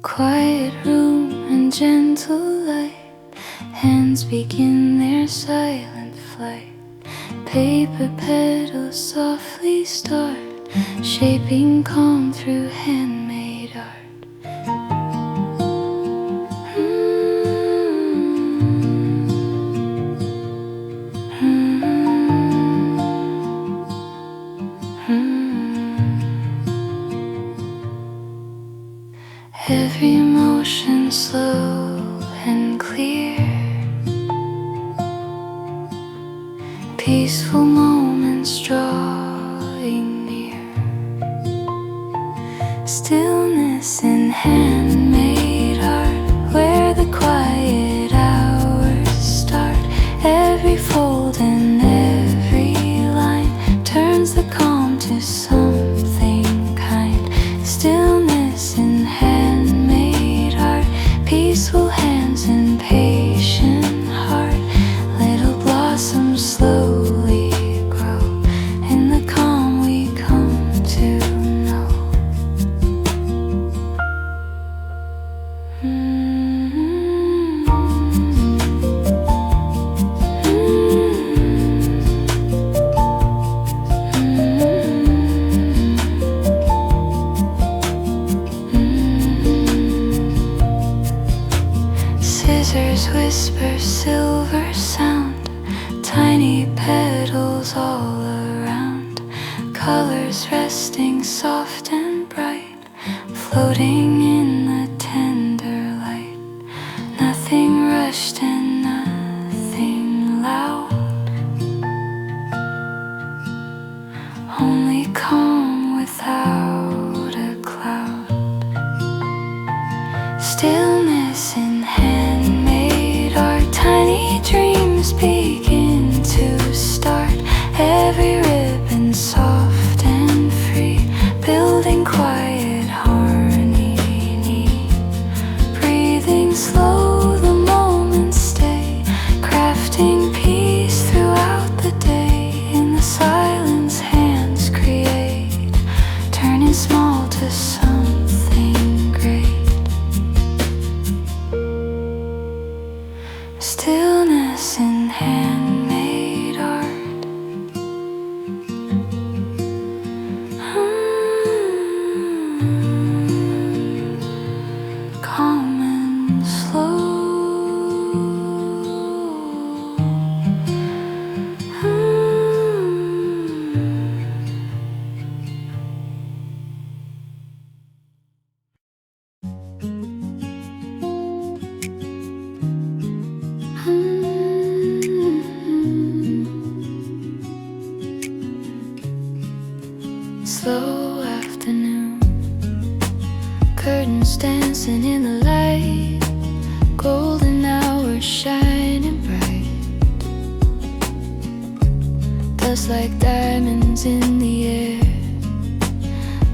Quiet room and gentle light, hands begin their silent flight. Paper petals softly start, shaping calm through handmade art. Every motion slow and clear, peaceful moments drawing near. Stillness in handmade art, where the quiet hours start. Every fold and every line turns the calm to something kind. Stillness in handmade art, peaceful hands and patient heart. Little blossoms slowly grow in the calm we come to know. Scissors whisper silver sound, tiny petals all around. Colors resting soft and bright, floating in the tender light. Nothing rushed and nothing loud, only calm without a cloud. Stillness in handmade art, tiny dreams begin to start. Every ribbon soft and free, building quiet harmony. Breathing slow, the moments stay, crafting peace throughout the day. In the silence hands create, turning small to something great. Stillness in handmade art. Calm and slow. Slow afternoon, curtains dancing in the light, golden hours shining bright. Dust like diamonds in the air,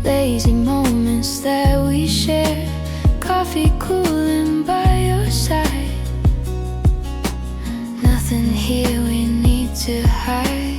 lazy moments that we share. Coffee cooling by your side, nothing here we need to hide.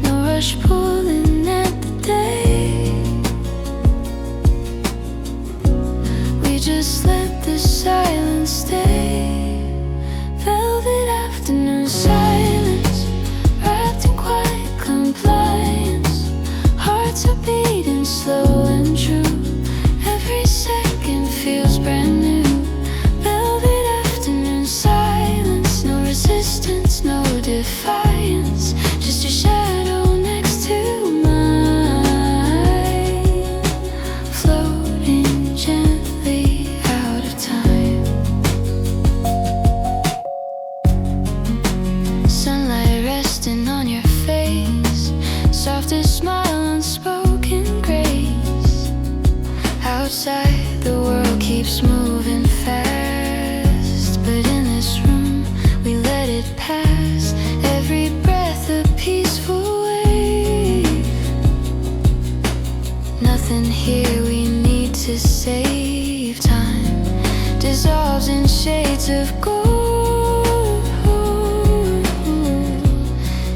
No rush pulling at the day, we just let the silence stay. Velvet afternoon silence, wrapped in quiet compliance. Hearts are beating slow and true, every second feels brand new. Velvet afternoon silence, no resistance, no defiance, just your shadow next to mine, floating gently out of time. Sunlight resting on your face, softest smile, unspoken grace. Outside the world keeps moving fast, but in this room we let it pass. Every breath a peaceful wave, nothing here we need to save. Time dissolves in shades of gold.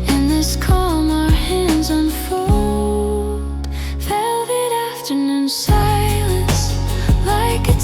In this calm our hands unfold. Velvet afternoon silence, like a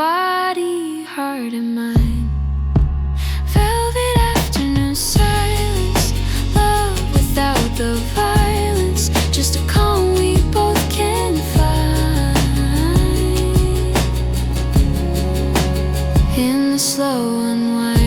body, heart, and mind. Velvet afternoon silence, love without the violence, just a calm we both can find. In the slow unwind.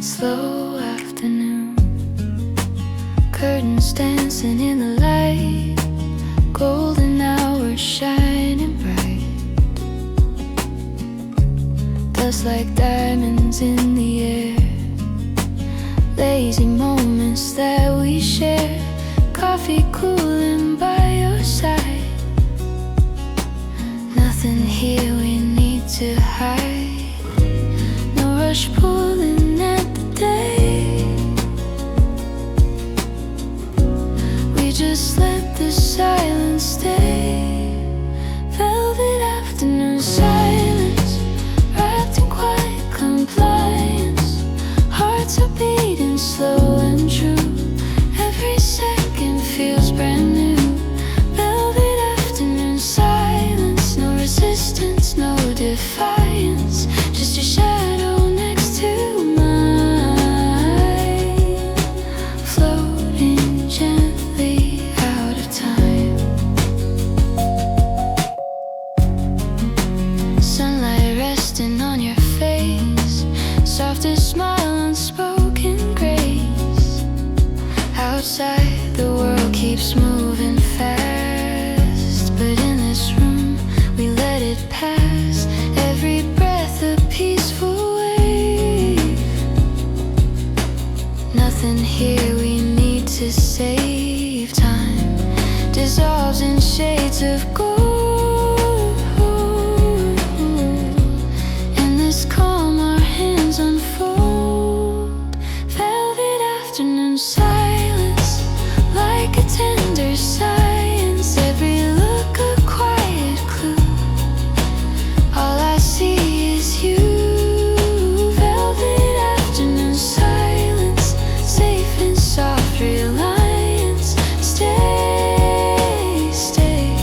Slow afternoon, curtains dancing in the light, golden hours shining bright, dust like diamonds in the air, lazy moments that we share, coffee cooling by your side. Nothing here we need to hide, no rush pulling at the day. We just let the silence stay. Velvet afternoon silence, wrapped in quiet compliance. Hearts are beating slow and true, every second feels brand new. Velvet afternoon silence, no resistance, no defiance, just your shadow next to mine, floating gently out of time. Sunlight resting on your face, softest smile, unspoken grace. Outside the world keeps moving fast, but in this room we let it pass. Every breath a peaceful wave. Nothing here we need to save. Time dissolves in shades of gold. In this calm our hands unfold. Velvet afternoon silence, like a tender science. Every look a quiet clue. All I see is you. Velvet afternoon silence, safe in soft reliance. Stay, stay,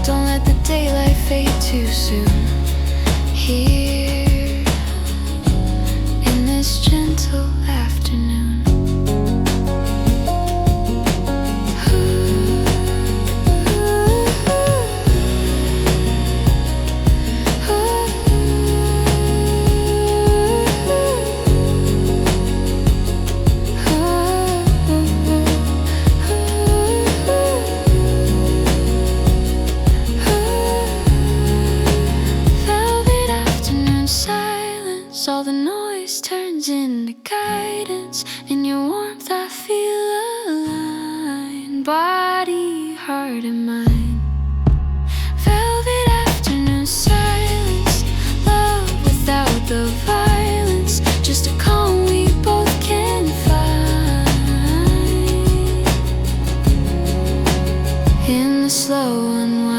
don't let the daylight fade too soon. Here, in this gentle afternoon. Velvet afternoon silence, all the noise turns into guidance. In your warmth I feel aligned, body, heart, and mind. Velvet afternoon silence, love without the violence, just a calm we both can find. In the slow unwind.